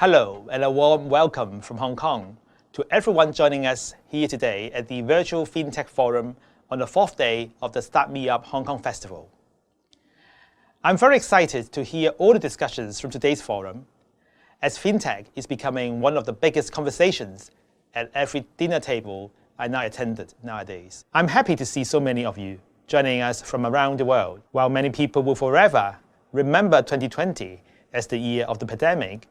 Hello and a warm welcome from Hong Kong to everyone joining us here today at the Virtual Fintech Forum on the fourth day of the Start Me Up Hong Kong Festival. I'm very excited to hear all the discussions from today's forum, as FinTech is becoming one of the biggest conversations at every dinner table I now attended nowadays. I'm happy to see so many of you joining us from around the world. While many people will forever remember 2020 as the year of the pandemic,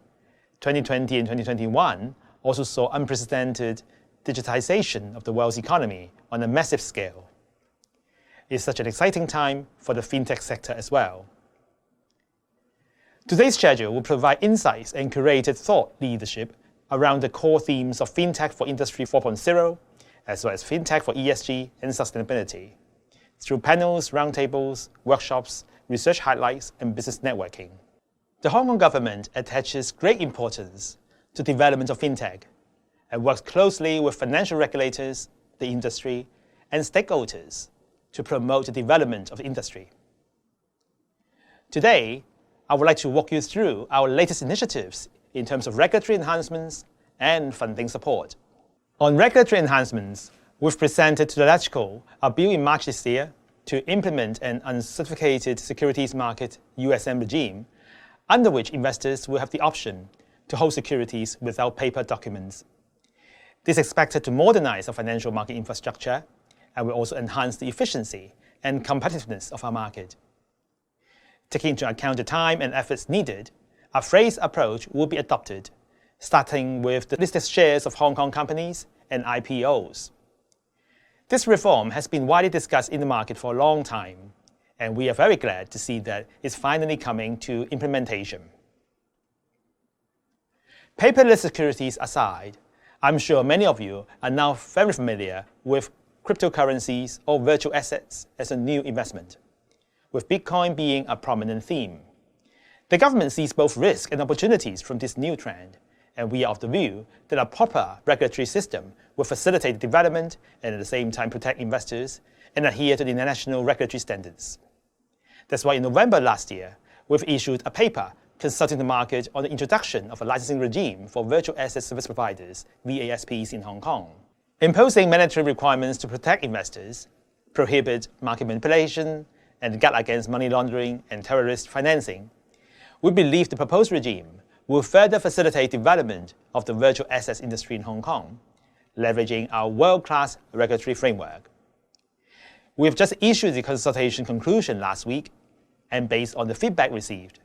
2020 and 2021 also saw unprecedented digitization of the world's economy on a massive scale. It's such an exciting time for the fintech sector as well. Today's schedule will provide insights and curated thought leadership around the core themes of FinTech for Industry 4.0, as well as FinTech for ESG and sustainability, through panels, roundtables, workshops, research highlights, and business networking. The Hong Kong government attaches great importance to the development of FinTech and works closely with financial regulators, the industry, and stakeholders to promote the development of the industry. Today, I would like to walk you through our latest initiatives in terms of regulatory enhancements and funding support. On regulatory enhancements, we've presented to the LegCo a bill in March this year to implement an uncertificated securities market USM regime, under which investors will have the option to hold securities without paper documents. This is expected to modernize our financial market infrastructure and will also enhance the efficiency and competitiveness of our market. Taking into account the time and efforts needed, a phased approach will be adopted, starting with the listed shares of Hong Kong companies and IPOs. This reform has been widely discussed in the market for a long time, and we are very glad to see that it's finally coming to implementation. Paperless securities aside, I'm sure many of you are now very familiar with cryptocurrencies or virtual assets as a new investment, with Bitcoin being a prominent theme. The government sees both risks and opportunities from this new trend, and we are of the view that a proper regulatory system will facilitate the development and at the same time protect investors and adhere to the international regulatory standards. That's why in November last year, we've issued a paper consulting the market on the introduction of a licensing regime for virtual asset service providers, VASPs, in Hong Kong. Imposing mandatory requirements to protect investors, prohibit market manipulation, and guard against money laundering and terrorist financing, we believe the proposed regime will further facilitate development of the virtual assets industry in Hong Kong, leveraging our world-class regulatory framework. We've just issued the consultation conclusion last week, and based on the feedback received,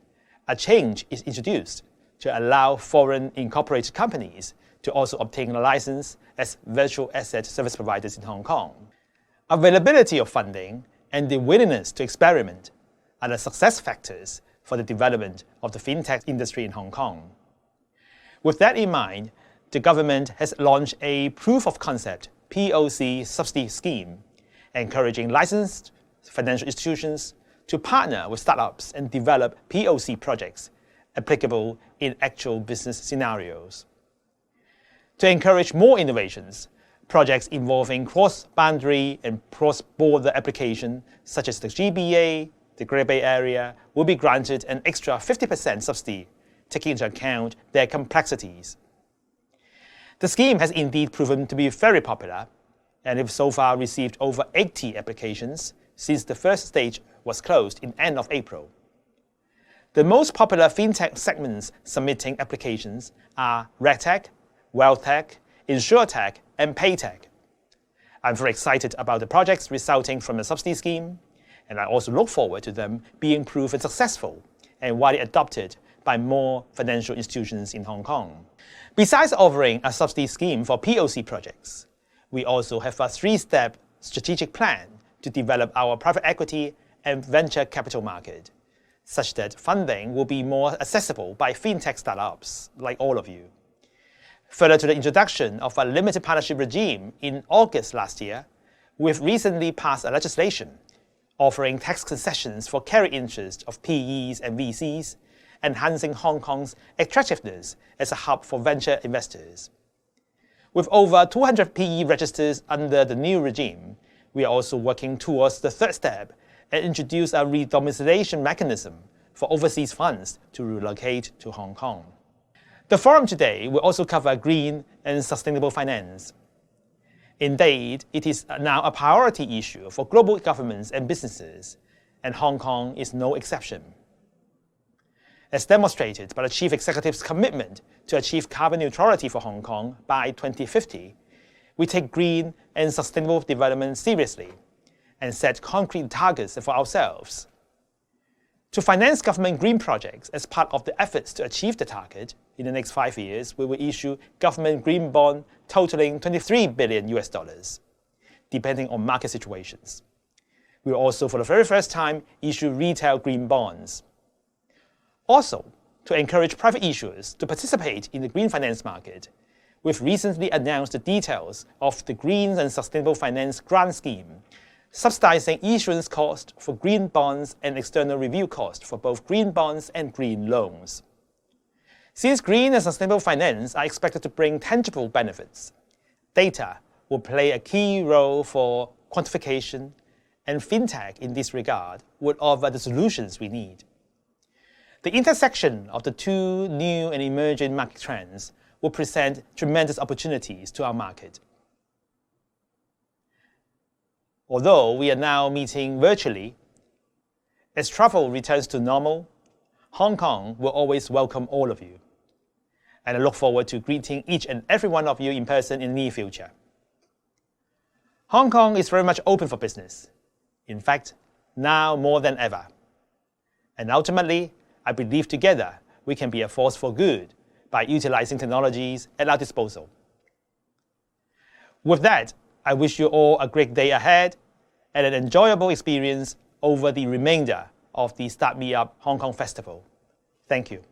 a change is introduced to allow foreign incorporated companies to also obtain a license as virtual asset service providers in Hong Kong. Availability of funding and the willingness to experiment are the success factors for the development of the fintech industry in Hong Kong. With that in mind, the government has launched a proof of concept POC subsidy scheme, encouraging licensed financial institutions to partner with startups and develop POC projects applicable in actual business scenarios. To encourage more innovations, projects involving cross-boundary and cross-border application, such as the GBA, the Greater Bay Area, will be granted an extra 50% subsidy, taking into account their complexities. The scheme has indeed proven to be very popular, and we've so far received over 80 applications since the first stage was closed in end of April. The most popular fintech segments submitting applications are RegTech, WealthTech, InsurTech, and PayTech. I'm very excited about the projects resulting from the subsidy scheme, and I also look forward to them being proven successful and widely adopted by more financial institutions in Hong Kong. Besides offering a subsidy scheme for POC projects, we also have a three-step strategic plan to develop our private equity and venture capital market, such that funding will be more accessible by fintech startups like all of you. Further to the introduction of a limited partnership regime in August last year, we've recently passed a legislation offering tax concessions for carry interest of PEs and VCs, enhancing Hong Kong's attractiveness as a hub for venture investors. With over 200 PE registers under the new regime, we are also working towards the third step and introduce a redomiciliation mechanism for overseas funds to relocate to Hong Kong. The forum today will also cover green and sustainable finance. Indeed, it is now a priority issue for global governments and businesses, and Hong Kong is no exception. As demonstrated by the Chief Executive's commitment to achieve carbon neutrality for Hong Kong by 2050, we take green and sustainable development seriously and set concrete targets for ourselves. To finance government green projects as part of the efforts to achieve the target, in the next 5 years, we will issue government green bond totaling $23 billion, depending on market situations. We will also, for the very first time, issue retail green bonds. Also, to encourage private issuers to participate in the green finance market, we've recently announced the details of the Green and Sustainable Finance Grant Scheme, subsidizing issuance cost for green bonds and external review cost for both green bonds and green loans. Since green and sustainable finance are expected to bring tangible benefits, data will play a key role for quantification, and FinTech in this regard would offer the solutions we need. The intersection of the two new and emerging market trends will present tremendous opportunities to our market. Although we are now meeting virtually, as travel returns to normal, Hong Kong will always welcome all of you. And I look forward to greeting each and every one of you in person in the near future. Hong Kong is very much open for business. In fact, now more than ever. And ultimately, I believe together we can be a force for good by utilizing technologies at our disposal. With that, I wish you all a great day ahead and an enjoyable experience over the remainder of the Start Me Up Hong Kong Festival. Thank you.